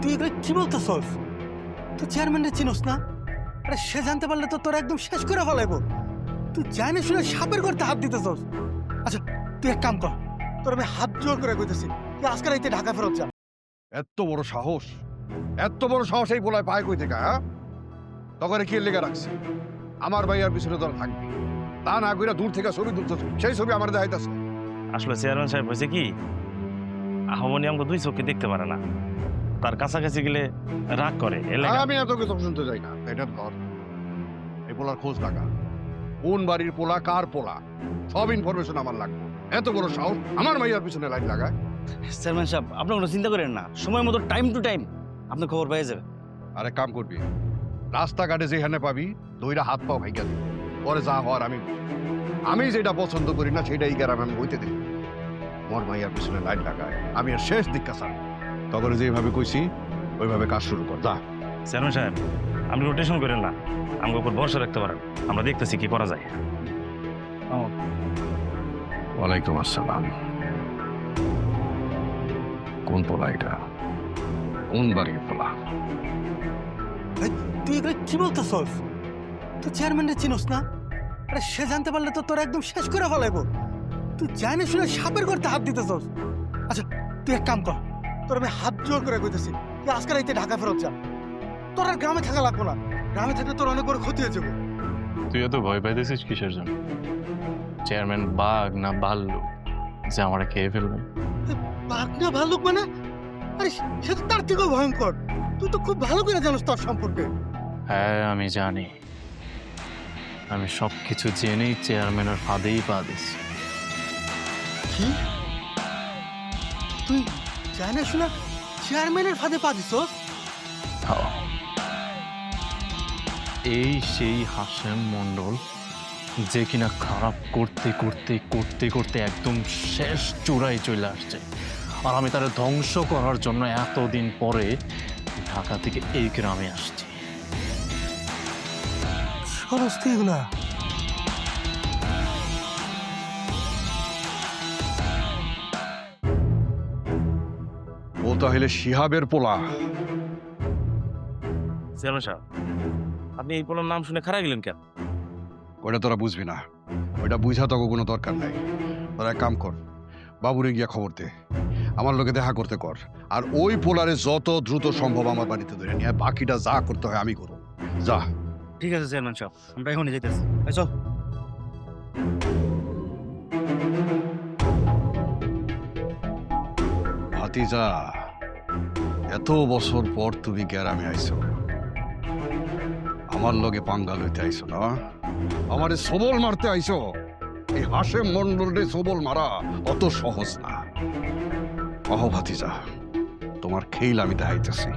তুই এগুলো কি বলতেছস? তুই চেয়ারম্যানরে চিনোস না? আরে সে জানতে পারলে তো তোর একদম শেষ করে ফেলাইবো। তুই জানিস শুনে সাপের করতে হাত দিতেছস। আচ্ছা তুই এক কাম কর, তোর আমি হাত জোর করে কইতেছি তুই আজকে রাইতে ঢাকা ফেরত যা। এত বড় সাহস, এত বড় সাহস এই বলায় পায় কই থেকে? হ্যাঁ, তখন কি লেগে রাখছে? আমার ভাইয়ার পিছনে তোরা থাকবি, তা না কইরা দূর থেকে ছবি তুলতেছ, সেই ছবি আমার দেখাইতেছে। আসলে চেয়ারম্যান সাহেব হয়েছে কি, আহমনি আমাকে দুই চোখে দেখতে পারে না, তার কাছাকাছি গেলে রাগ করে। আমি এত কিছু শুনতে যাই না, এটা ধর এই পোলার খোঁজ লাগা, কোন বাড়ির পোলা, কার পোলা, সব ইনফরমেশন আমার লাগবে। এত বড় সাহস আমার ভাইয়ার পিছনে লাইট লাগায়। চেয়ারম্যান সাহেব আপনি কোনো চিন্তা করেন না, সময় মতো টাইম টু টাইম আপনার খবর পেয়ে যাবে। আরে কাম করবি, রাস্তাঘাটে যেখানে পাবি দইরা হাত পাও ভাইগা দিবি, পরে যা হওয়ার আমি যেটা পছন্দ করি না সেটাই গ্রামে আমি বইতে দিই। মোর ভাইয়ার পিছনে লাইট লাগায়, আমি আর শেষ দিক কাছার। তখন যেভাবে কইছি ওইভাবে কাজ শুরু কর, যা। চেয়ারম্যান সাহেব আপনি রোটেশন করেন না, আমাকে উপর ভরসা রাখতে পারেন, আমরা দেখতেছি কি করা যায়। ওয়ালাইকুম আসসালাম। কোন পোলা এটা? কোন বাড়ির পোলা? তুই এগুলো কি বলতেছস? তুই চেয়ারম্যানরে চিনোস না? আরে সে জানতে পারলে তো তোর একদম শেষ করে ফেলাইবো। তুই জানিস শুনে সাপের করতে হাত দিতেছস। আচ্ছা তুই এক কাম কর, তোর আমি হাত জোর করে কইতেছি তুই আজকে রাইতে ঢাকা ফেরত যা। তোর আর গ্রামে থাকা লাগবো না, গ্রামে থাকলে তোর অনেক বড় ক্ষতি হয়ে যাবে। তুই এত ভয় পাইতেছিস কিসের জন্য? চেয়ারম্যান বাঘ না ভাল্লুক যে আমার খেয়ে ফেলবে? বাঘ না ভাল্লুক মানে? আরে সে তো তার থেকেও ভয়ঙ্কর। তুই তো খুব ভালো করে জানিস তোর সম্পর্কে। হ্যাঁ আমি জানি, আমি সবকিছু জেনেই চেয়ারম্যানের ফাঁদেই পা দিচ্ছি। কি? তুই জানিস শুনে চেয়ারম্যানের ফাঁদে পা দিছস? এই সেই হাসেম মন্ডল যে কিনা খারাপ করতে করতে করতে করতে একদম শেষ চূড়ায় চলে আসছে, আর আমি তার ধ্বংস করার জন্য এতদিন পরে ঢাকা থেকে এই গ্রামে আসছি। সরস্তি এগুলা ও তাহলে শিহাবের পোলা। চেয়ারম্যান সাহেব আপনি এই পোলার নাম শুনে খারাপ গেলেন কেন? ওটা তোরা বুঝবি না, ওইটা বুঝা তোকে কোনো দরকার নাই। তোরা এক কাম কর, বাবুরে গিয়া খবর দে, আমার লোকে দেখা করতে কর, আর ওই পোলারে যত দ্রুত সম্ভব আমার বাড়িতে ধরে নিয়ে বাকিটা যা করতে হয় আমি করব। যা। ঠিক আছে চেয়ারম্যান সাহেব, আমরা এখনই যেতেছি। চল। ভাতিজা, এত বছর পর তুমি গ্রামে আইছো, আমার লগে পাঙ্গা লইতে আইছো না? আমারে সবল মারতে আইছো? এই হাসেম মন্ডলে সবল মারা অত সহজ না। ভাতিজা, তোমার খেল আমি দেখাইতেছি।